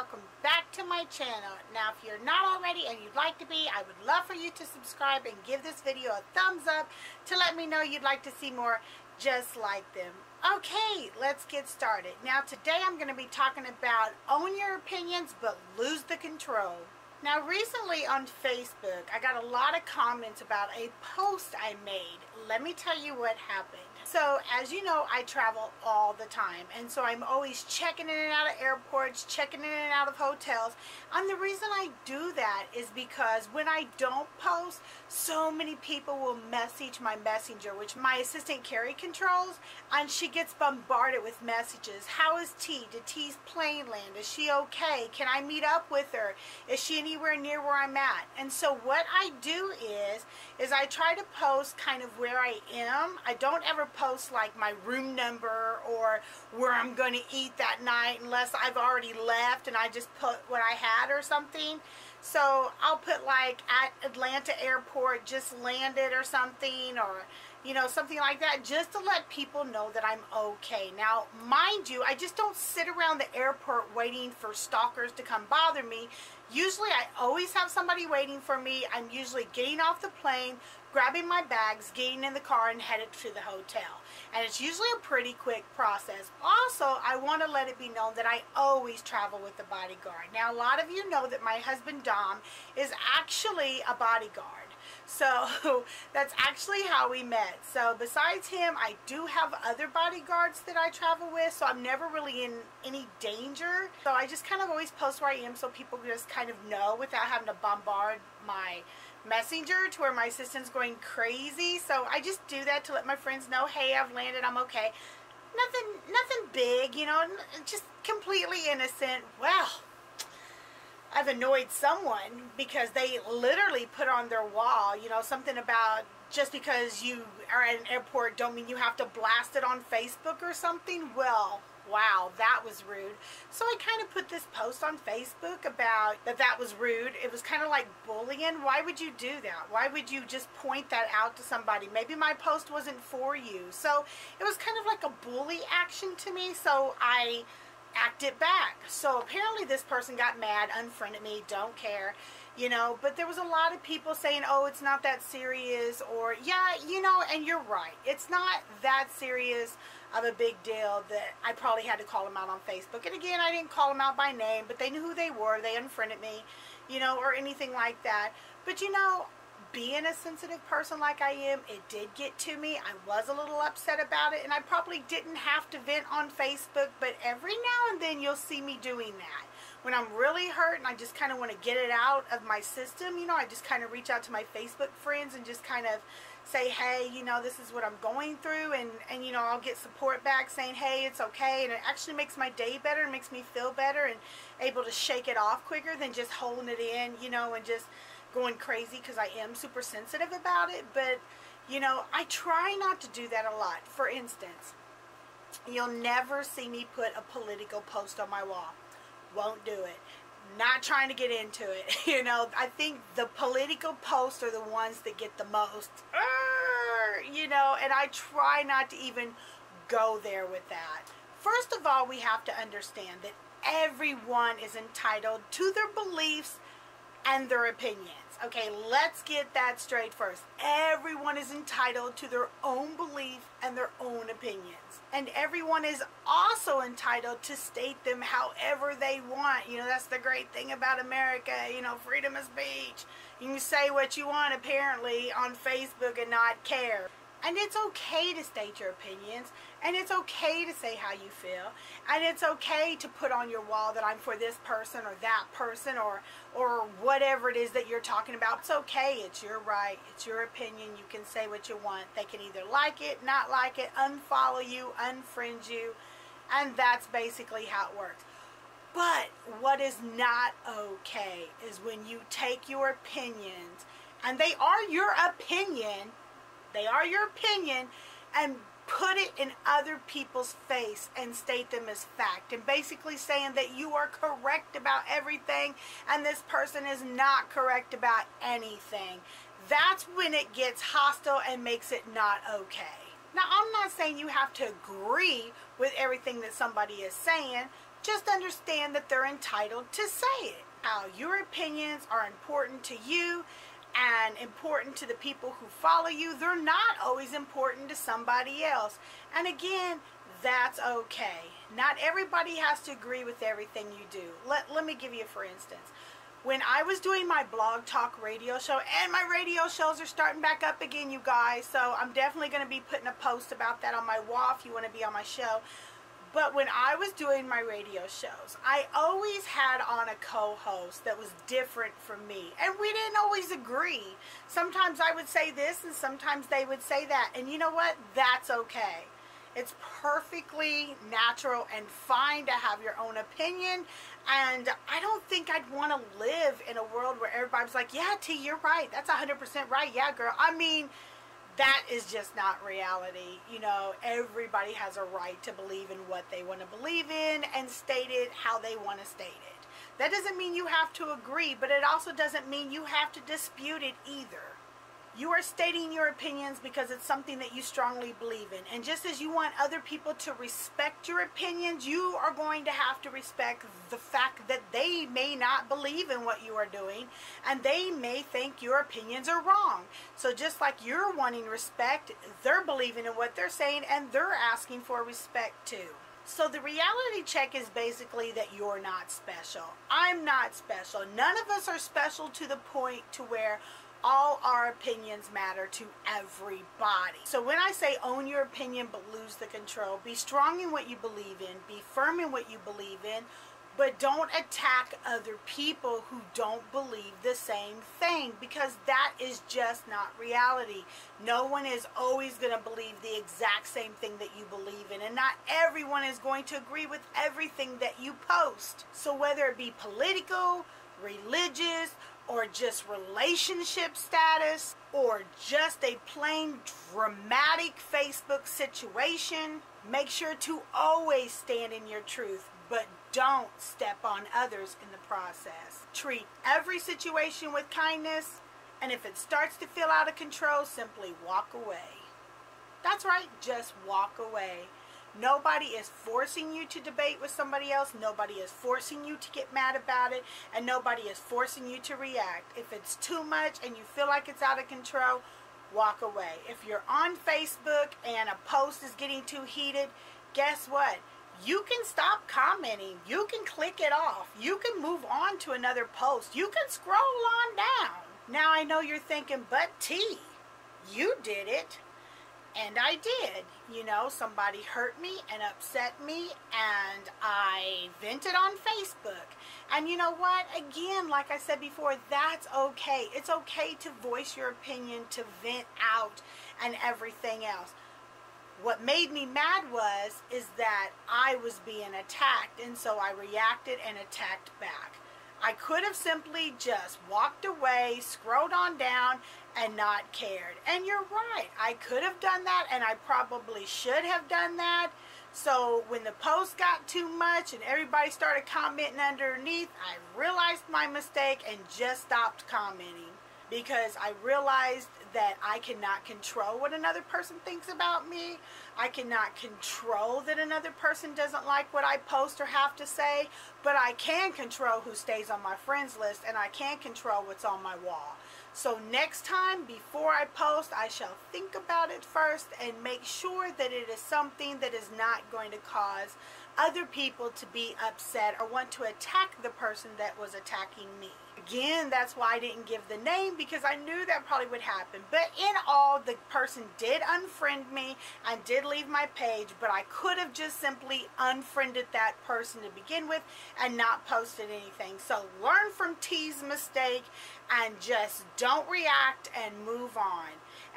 welcome back to my channel. Now if you're not already and you'd like to be, I would love for you to subscribe and give this video a thumbs up to let me know you'd like to see more just like them. Okay, let's get started. Now today I'm going to be talking about own your opinions but lose the control. Now recently on Facebook I got a lot of comments about a post I made. Let me tell you what happened. So as you know, I travel all the time, and so I'm always checking in and out of airports, checking in and out of hotels. And the reason I do that is because when I don't post, so many people will message my messenger, which my assistant Carrie controls, and she gets bombarded with messages. How is T? Did T's plane land? Is she okay? Can I meet up with her? Is she anywhere near where I'm at? And so what I do is I try to post kind of where I am. I don't ever post like my room number or where I'm going to eat that night unless I've already left and I just put what I had or something. So I'll put like at Atlanta airport, just landed or something, or you know, something like that, just to let people know that I'm okay. Now mind you, I just don't sit around the airport waiting for stalkers to come bother me. Usually I always have somebody waiting for me. I'm usually getting off the plane, grabbing my bags, getting in the car, and headed to the hotel. And it's usually a pretty quick process. Also, I want to let it be known that I always travel with a bodyguard. Now, a lot of you know that my husband Dom is actually a bodyguard. So that's actually how we met. So besides him, I do have other bodyguards that I travel with, so I'm never really in any danger. So I just kind of always post where I am so people just kind of know without having to bombard my messenger to where my assistant's going crazy. So I just do that to let my friends know, hey, I've landed, I'm okay. Nothing big, you know, just completely innocent. Well, I've annoyed someone because they literally put on their wall, you know, something about just because you are at an airport don't mean you have to blast it on Facebook or something. Well, wow, that was rude. So I kind of put this post on Facebook about that was rude. It was kind of like bullying. Why would you do that? Why would you just point that out to somebody? Maybe my post wasn't for you. So it was kind of like a bully action to me. So I acted back. So apparently this person got mad, unfriended me, don't care, you know, but there was a lot of people saying, oh, it's not that serious, or yeah, you know, and you're right, it's not that serious of a big deal that I probably had to call them out on Facebook. And again, I didn't call them out by name, but they knew who they were. They unfriended me, you know, or anything like that. But you know, being a sensitive person like I am, it did get to me. I was a little upset about it, and I probably didn't have to vent on Facebook, but every now and then you'll see me doing that. When I'm really hurt and I just kind of want to get it out of my system, you know, I just kind of reach out to my Facebook friends and just kind of say, hey, you know, this is what I'm going through, and you know, I'll get support back saying, hey, it's okay, and it actually makes my day better, and makes me feel better and able to shake it off quicker than just holding it in, you know, and just going crazy, because I am super sensitive about it. But you know, I try not to do that a lot. For instance, you'll never see me put a political post on my wall. Won't do it. Not trying to get into it. You know, I think the political posts are the ones that get the most, you know, and I try not to even go there with that. First of all, we have to understand that everyone is entitled to their beliefs and their opinions. Okay, let's get that straight first. Everyone is entitled to their own belief and their own opinions. And everyone is also entitled to state them however they want. You know, that's the great thing about America, you know, freedom of speech. You can say what you want apparently on Facebook and not care. And it's okay to state your opinions, and it's okay to say how you feel, and it's okay to put on your wall that I'm for this person or that person or whatever it is that you're talking about. It's okay. It's your right. It's your opinion. You can say what you want. They can either like it, not like it, unfollow you, unfriend you, and that's basically how it works. But what is not okay is when you take your opinions, and they are your opinion, and put it in other people's face and state them as fact, and basically saying that you are correct about everything and this person is not correct about anything. That's when it gets hostile and makes it not okay. Now, I'm not saying you have to agree with everything that somebody is saying, just understand that they're entitled to say it. How your opinions are important to you and important to the people who follow you. They're not always important to somebody else. And again, that's okay. Not everybody has to agree with everything you do. Let me give you for instance. When I was doing my blog talk radio show, and my radio shows are starting back up again, you guys, so I'm definitely going to be putting a post about that on my wall if you want to be on my show. But when I was doing my radio shows, I always had on a co-host that was different from me. And we didn't always agree. Sometimes I would say this and sometimes they would say that. And you know what? That's okay. It's perfectly natural and fine to have your own opinion. And I don't think I'd want to live in a world where everybody's like, yeah, T, you're right. That's 100% right. Yeah, girl. I mean, that is just not reality. You know, everybody has a right to believe in what they want to believe in and state it how they want to state it. That doesn't mean you have to agree, but it also doesn't mean you have to dispute it either. You are stating your opinions because it's something that you strongly believe in. And just as you want other people to respect your opinions, you are going to have to respect the fact that they may not believe in what you are doing and they may think your opinions are wrong. So just like you're wanting respect, they're believing in what they're saying and they're asking for respect too. So the reality check is basically that you're not special. I'm not special. None of us are special to the point to where all our opinions matter to everybody. So when I say own your opinion but lose the control, be strong in what you believe in, be firm in what you believe in, but don't attack other people who don't believe the same thing, because that is just not reality. No one is always going to believe the exact same thing that you believe in, and not everyone is going to agree with everything that you post. So whether it be political, religious, or just relationship status, or just a plain dramatic Facebook situation, make sure to always stand in your truth, but don't step on others in the process. Treat every situation with kindness, and if it starts to feel out of control, simply walk away. That's right, just walk away. Nobody is forcing you to debate with somebody else. Nobody is forcing you to get mad about it. And nobody is forcing you to react. If it's too much and you feel like it's out of control, walk away. If you're on Facebook and a post is getting too heated, guess what? You can stop commenting. You can click it off. You can move on to another post. You can scroll on down. Now I know you're thinking, but T, you did it. And I did. You know, somebody hurt me and upset me, and I vented on Facebook. And you know what? Again, like I said before, that's okay. It's okay to voice your opinion, to vent out, and everything else. What made me mad is that I was being attacked, and so I reacted and attacked back. I could have simply just walked away, scrolled on down, and not cared. And you're right, I could have done that, and I probably should have done that. So when the post got too much and everybody started commenting underneath, I realized my mistake and just stopped commenting, because I realized that I cannot control what another person thinks about me. I cannot control that another person doesn't like what I post or have to say, but I can control who stays on my friends list, and I can control what's on my wall. So next time, before I post, I shall think about it first and make sure that it is something that is not going to cause other people to be upset or want to attack the person that was attacking me. Again, that's why I didn't give the name, because I knew that probably would happen. But in all, the person did unfriend me and did leave my page, but I could have just simply unfriended that person to begin with and not posted anything. So learn from T's mistake and just don't react and move on.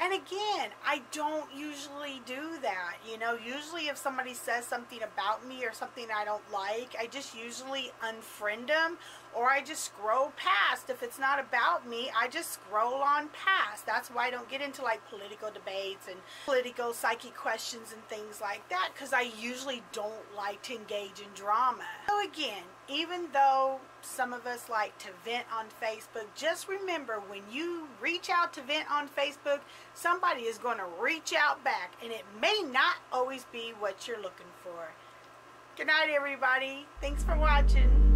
And again, I don't usually do that. You know, usually if somebody says something about me or something I don't like, I just usually unfriend them, or I just scroll past. If it's not about me, I just scroll on past. That's why I don't get into like political debates and political psychic questions and things like that, because I usually don't like to engage in drama. So again, even though some of us like to vent on Facebook, just remember, when you reach out to vent on Facebook, somebody is going to reach out back, and it may not always be what you're looking for. Good night, everybody. Thanks for watching.